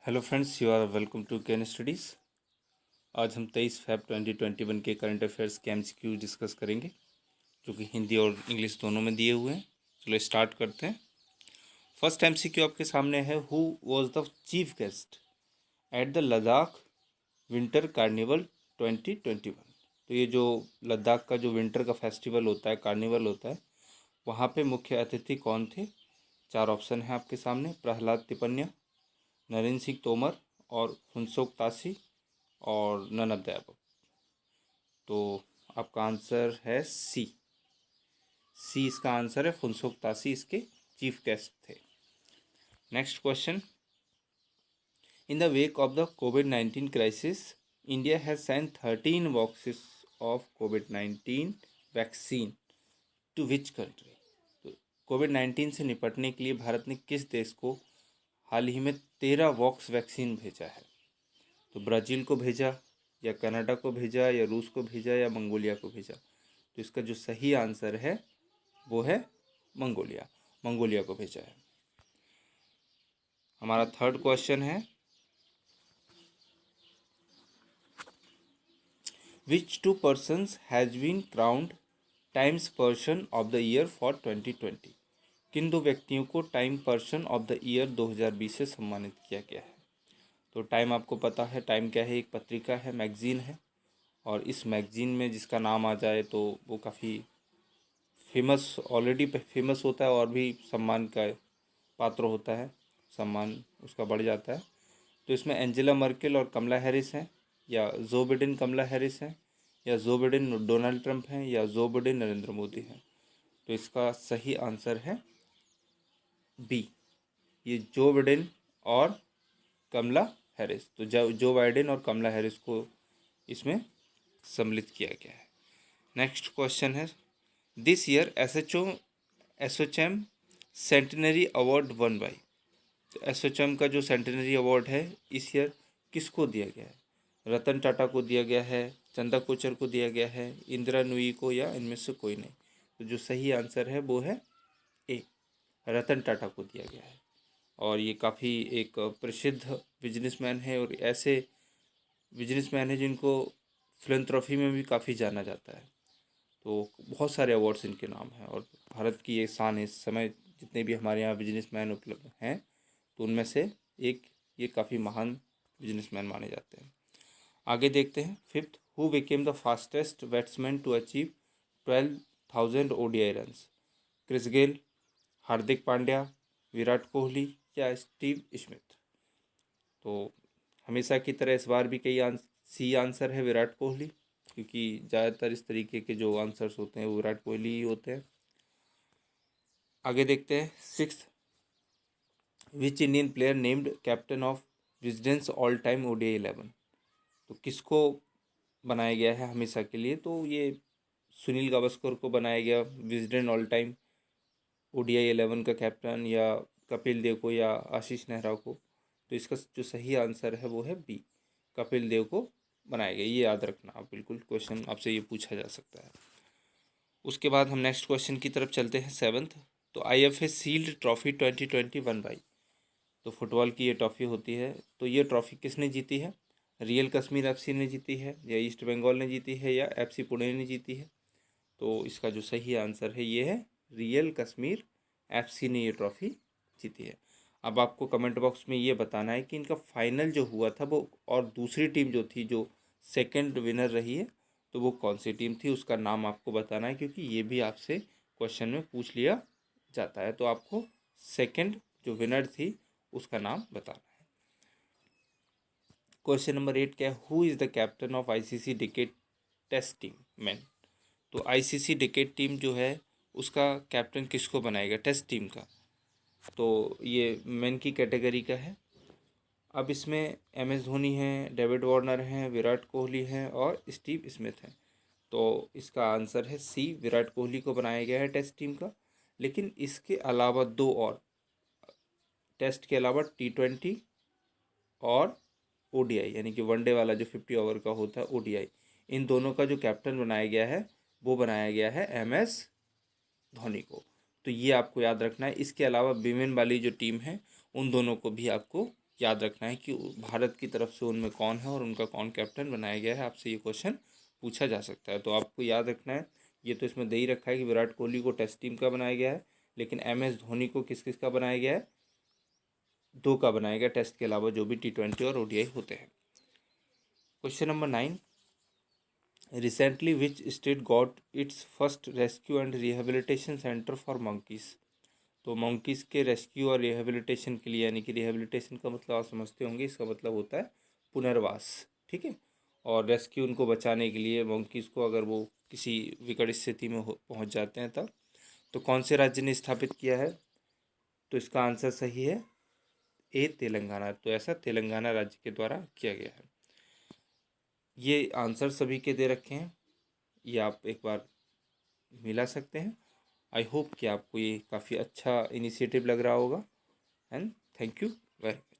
Hello friends, you are welcome to Ken Studies. आज हम 23 फ़रवरी 2021 के करंट अफेयर्स के एमसीक्यू डिस्कस करेंगे, जो कि हिंदी और इंग्लिश दोनों में दिए हुए हैं। चलो स्टार्ट करते हैं। फर्स्ट एमसीक्यू आपके सामने है, who was the chief guest at the Ladakh winter carnival 2021। तो ये जो लद्दाख का जो विंटर का फेस्टिवल होता है, कार्निवल होता है, वहाँ पे मुख्य अतिथि कौन थे? 4 ऑप्शन हैं आपके सामने, प्रहलाद टिपन्या, नरेंद्र सिंह तोमर और फुनसुक तासी और नन ऑफ द अबव। तो आपका आंसर है सी। इसका आंसर है, फुनसुक तासी इसके चीफ गेस्ट थे। Next question, in the wake of the कोविड-19 crisis India has sent 13 boxes of कोविड-19 वैक्सीन टू विच कंट्री। तो कोविड-19 से निपटने के लिए भारत ने किस देश को हाल ही में 13 बॉक्स वैक्सीन भेजा है? तो ब्राज़ील को भेजा, या कनाडा को भेजा, या रूस को भेजा, या मंगोलिया को भेजा? तो इसका जो सही आंसर है वो है मंगोलिया को भेजा है। हमारा थर्ड क्वेश्चन है, which 2 persons has been crowned Time's person of the year for 2020। किन 2 व्यक्तियों को Time person of the year 2020 से सम्मानित किया गया है? तो टाइम आपको पता है, टाइम क्या है? एक पत्रिका है, मैगजीन है, और इस मैगजीन में जिसका नाम आ जाए तो वो काफ़ी फेमस, ऑलरेडी फेमस होता है और भी सम्मान का पात्र होता है, सम्मान उसका बढ़ जाता है। तो इसमें एंजेला मर्केल और कमला हैरिस हैं, या जो बिडेन कमला हैरिस हैं, या जो बिडेन डोनाल्ड ट्रंप हैं, या जो बिडेन नरेंद्र मोदी हैं? तो इसका सही आंसर है बी, ये जो बिडेन और कमला हैरिस। तो जो बाइडेन और कमला हैरिस को इसमें सम्मिलित किया गया है। नेक्स्ट क्वेश्चन है, this year ASSOCHAM centenary award one by. तो एसोचैम का जो सेंटिनरी अवार्ड है इस ईयर किसको दिया गया है? रतन टाटा को दिया गया है, चंदा कोचर को दिया गया है, इंदिरा नूई को, या इनमें से कोई नहीं? तो जो सही आंसर है वो है ए, रतन टाटा को दिया गया है। और ये काफ़ी एक प्रसिद्ध बिजनेसमैन है, और ऐसे बिजनेसमैन है जिनको फिलैंथ्रोपी में भी काफ़ी जाना जाता है। तो बहुत सारे अवार्ड्स इनके नाम हैं, और भारत की ये शान है। इस समय जितने भी हमारे यहाँ बिजनेसमैन उपलब्ध हैं, तो उनमें से एक ये काफ़ी महान बिजनेसमैन माने जाते हैं। आगे देखते हैं, fifth, who became the fastest batsman to achieve 12,000 ODI runs. Chris Gayle, Hardik Pandya, Virat Kohli, या स्टीव स्मिथ? तो हमेशा की तरह इस बार भी सी आंसर है, विराट कोहली, क्योंकि ज़्यादातर इस तरीके के जो आंसर्स होते हैं वो विराट कोहली ही होते हैं। आगे देखते हैं, sixth, which Indian player named captain of Wisden's all time ODI 11। तो किसको बनाया गया है हमेशा के लिए? तो ये सुनील गावस्कर को बनाया गया विजडेन ऑल टाइम ओडीआई 11 का कैप्टन, या कपिल देव को, या आशीष नेहरा को? तो इसका जो सही आंसर है वो है बी, कपिल देव को बनाया गया। ये याद रखना आप, बिल्कुल क्वेश्चन आपसे ये पूछा जा सकता है। उसके बाद हम नेक्स्ट क्वेश्चन की तरफ चलते हैं, सेवन्थ। तो IFA सील्ड ट्रॉफी 2021 बाई। तो फुटबॉल की ये ट्रॉफी होती है, तो ये ट्रॉफी किसने जीती है? रियल कश्मीर FC ने जीती है, या ईस्ट बंगाल ने जीती है, या FC पुणे ने जीती है? तो इसका जो सही आंसर है ये है, रियल कश्मीर FC ने ये ट्रॉफी जीती है। अब आपको कमेंट बॉक्स में ये बताना है कि इनका फाइनल जो हुआ था वो, और दूसरी टीम जो थी जो सेकंड विनर रही है, तो वो कौन सी टीम थी, उसका नाम आपको बताना है, क्योंकि ये भी आपसे क्वेश्चन में पूछ लिया जाता है। तो आपको सेकंड जो विनर थी उसका नाम बताना है। क्वेश्चन नंबर 8 क्या है, who is the captain of ICC decade test team men. तो ICC डिकेट टीम जो है उसका कैप्टन किसको बनाएगा टेस्ट टीम का? तो ये मेन की कैटेगरी का है। अब इसमें MS धोनी हैं, डेविड वार्नर हैं, विराट कोहली हैं, और स्टीव स्मिथ हैं। तो इसका आंसर है सी, विराट कोहली को बनाया गया है टेस्ट टीम का। लेकिन इसके अलावा 2 और, टेस्ट के अलावा T20 और ODI, यानी कि वनडे वाला जो 50 ओवर का होता है ODI, इन दोनों का जो कैप्टन बनाया गया है वो बनाया गया है MS धोनी को। तो ये आपको याद रखना है। इसके अलावा विमेन वाली जो टीम है उन दोनों को भी आपको याद रखना है कि भारत की तरफ से उनमें कौन है और उनका कौन कैप्टन बनाया गया है। आपसे ये क्वेश्चन पूछा जा सकता है, तो आपको याद रखना है। ये तो इसमें दे ही रखा है कि विराट कोहली को टेस्ट टीम का बनाया गया है, लेकिन MS धोनी को किस किस का बनाया गया है? 2 का बनाया गया, टेस्ट के अलावा जो भी T20 और ODI होते हैं। Question number 9, recently which state got its first rescue and rehabilitation centre for monkeys? तो मंकीज़ के रेस्क्यू और रिहेबिलिटेशन के लिए, यानी कि रिहेबिलिटेशन का मतलब आप समझते होंगे, इसका मतलब होता है पुनर्वास, ठीक है। और रेस्क्यू उनको बचाने के लिए, मंकीज़ को अगर वो किसी विकट स्थिति में पहुंच जाते हैं तब। तो कौन से राज्य ने स्थापित किया है? तो इसका आंसर सही है ए, तेलंगाना। तो ऐसा तेलंगाना राज्य के द्वारा किया गया है। ये आंसर सभी के दे रखे हैं, ये आप एक बार मिला सकते हैं। आई होप कि आपको ये काफ़ी अच्छा इनिशिएटिव लग रहा होगा, and thank you very much.